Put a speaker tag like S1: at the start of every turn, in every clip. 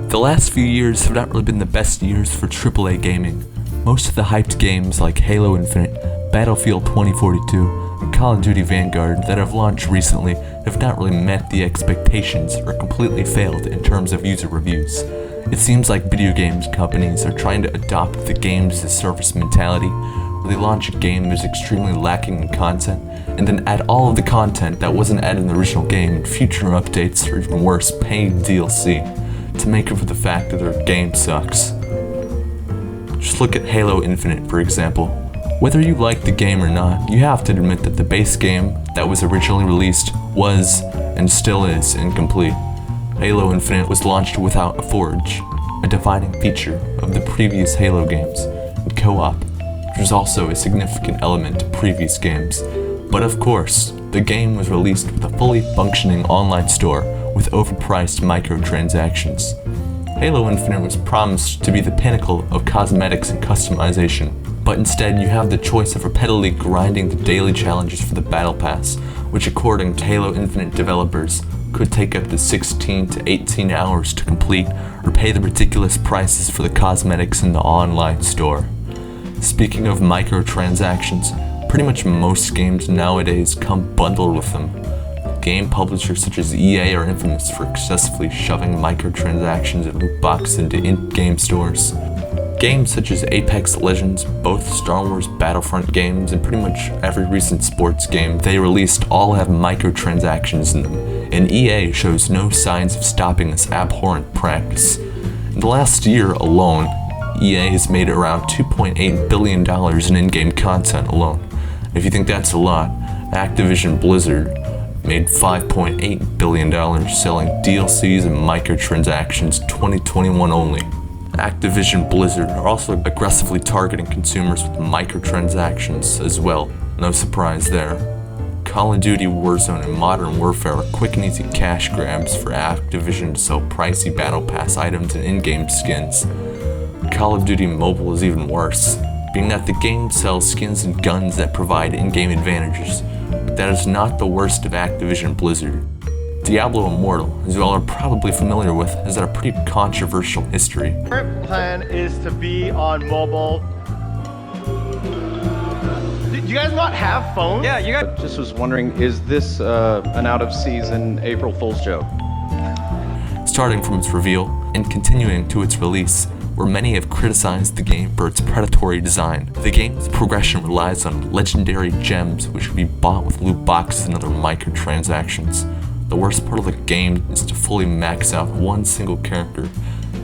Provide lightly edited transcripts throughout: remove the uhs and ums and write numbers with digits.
S1: The last few years have not really been the best years for AAA gaming. Most of the hyped games like Halo Infinite, Battlefield 2042, and Call of Duty Vanguard that have launched recently have not really met the expectations or completely failed in terms of user reviews. It seems like video games companies are trying to adopt the games as a service mentality, where they launch a game that is extremely lacking in content, and then add all of the content that wasn't added in the original game in future updates or even worse, paid DLC, to make up for the fact that their game sucks. Just look at Halo Infinite, for example. Whether you like the game or not, you have to admit that the base game that was originally released was, and still is, incomplete. Halo Infinite was launched without a forge, a defining feature of the previous Halo games, and co-op, which was also a significant element to previous games. But of course, the game was released with a fully functioning online store with overpriced microtransactions. Halo Infinite was promised to be the pinnacle of cosmetics and customization, but instead you have the choice of repeatedly grinding the daily challenges for the Battle Pass, which according to Halo Infinite developers could take up to 16 to 18 hours to complete, or pay the ridiculous prices for the cosmetics in the online store. Speaking of microtransactions, pretty much most games nowadays come bundled with them. Game publishers such as EA are infamous for excessively shoving microtransactions and loot boxes into in-game stores. Games such as Apex Legends, both Star Wars Battlefront games, and pretty much every recent sports game they released all have microtransactions in them, and EA shows no signs of stopping this abhorrent practice. In the last year alone, EA has made around $2.8 billion in in-game content alone. If you think that's a lot, Activision Blizzard made $5.8 billion selling DLCs and microtransactions 2021 only. Activision Blizzard are also aggressively targeting consumers with microtransactions as well, no surprise there. Call of Duty Warzone and Modern Warfare are quick and easy cash grabs for Activision to sell pricey Battle Pass items and in-game skins. Call of Duty Mobile is even worse, being that the game sells skins and guns that provide in-game advantages, but that is not the worst of Activision Blizzard. Diablo Immortal, as you all are probably familiar with, has had a pretty controversial history.
S2: Current plan is to be on mobile. Do you guys not have phones?
S3: Yeah, you guys.
S4: Just was wondering, is this an out-of-season April Fool's joke?
S1: Starting from its reveal and continuing to its release, where many have criticized the game for its predatory design. The game's progression relies on legendary gems which can be bought with loot boxes and other microtransactions. The worst part of the game is to fully max out one single character.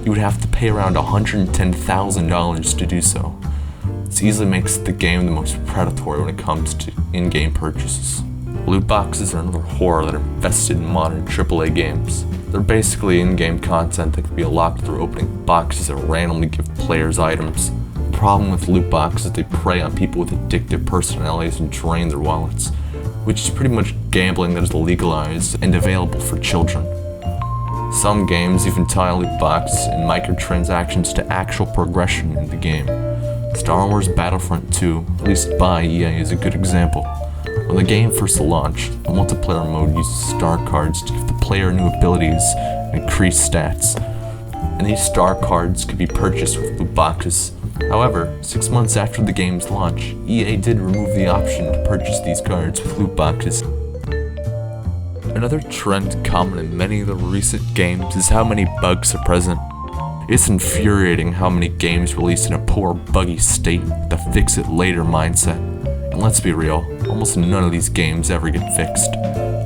S1: You would have to pay around $110,000 to do so. This easily makes the game the most predatory when it comes to in-game purchases. Loot boxes are another horror that are infested in modern AAA games. They're basically in-game content that can be unlocked through opening boxes that randomly give players items. The problem with loot boxes is they prey on people with addictive personalities and drain their wallets, which is pretty much gambling that is legalized and available for children. Some games even tie loot boxes and microtransactions to actual progression in the game. Star Wars Battlefront 2, released by EA, is a good example. When the game first launched, the multiplayer mode uses star cards to give the player new abilities and increased stats, and these star cards could be purchased with loot boxes. However, 6 months after the game's launch, EA did remove the option to purchase these cards with loot boxes. Another trend common in many of the recent games is how many bugs are present. It's infuriating how many games released in a poor, buggy state with a fix-it-later mindset. And let's be real, almost none of these games ever get fixed.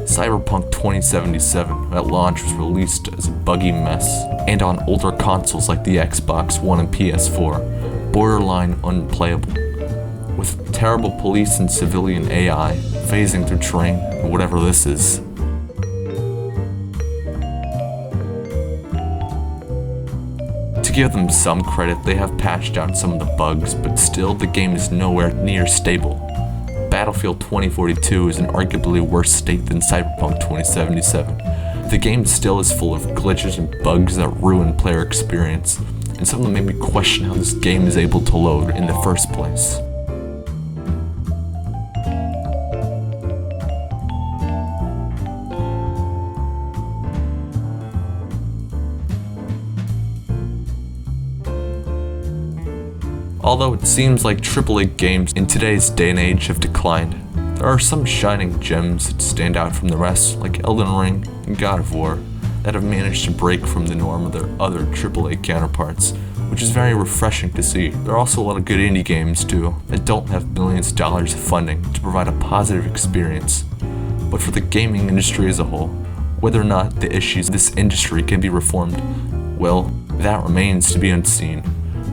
S1: Cyberpunk 2077 at launch was released as a buggy mess, and on older consoles like the Xbox One and PS4, borderline unplayable. With terrible police and civilian AI phasing through terrain, or whatever this is. To give them some credit, they have patched out some of the bugs, but still the game is nowhere near stable. Battlefield 2042 is in arguably worse state than Cyberpunk 2077. The game still is full of glitches and bugs that ruin player experience, and some of them made me question how this game is able to load in the first place. Although it seems like AAA games in today's day and age have declined, there are some shining gems that stand out from the rest, like Elden Ring and God of War, that have managed to break from the norm of their other AAA counterparts, which is very refreshing to see. There are also a lot of good indie games too, that don't have billions of dollars of funding to provide a positive experience. But for the gaming industry as a whole, whether or not the issues of this industry can be reformed, well, that remains to be unseen.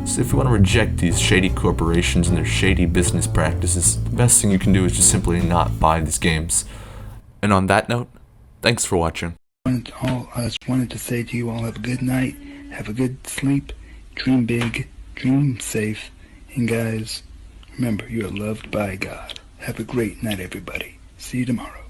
S1: So if you want to reject these shady corporations and their shady business practices, the best thing you can do is just simply not buy these games. And on that note, thanks for watching.
S3: I just wanted to say to you all, have a good night, have a good sleep, dream big, dream safe, and guys, remember, you are loved by God. Have a great night, everybody. See you tomorrow.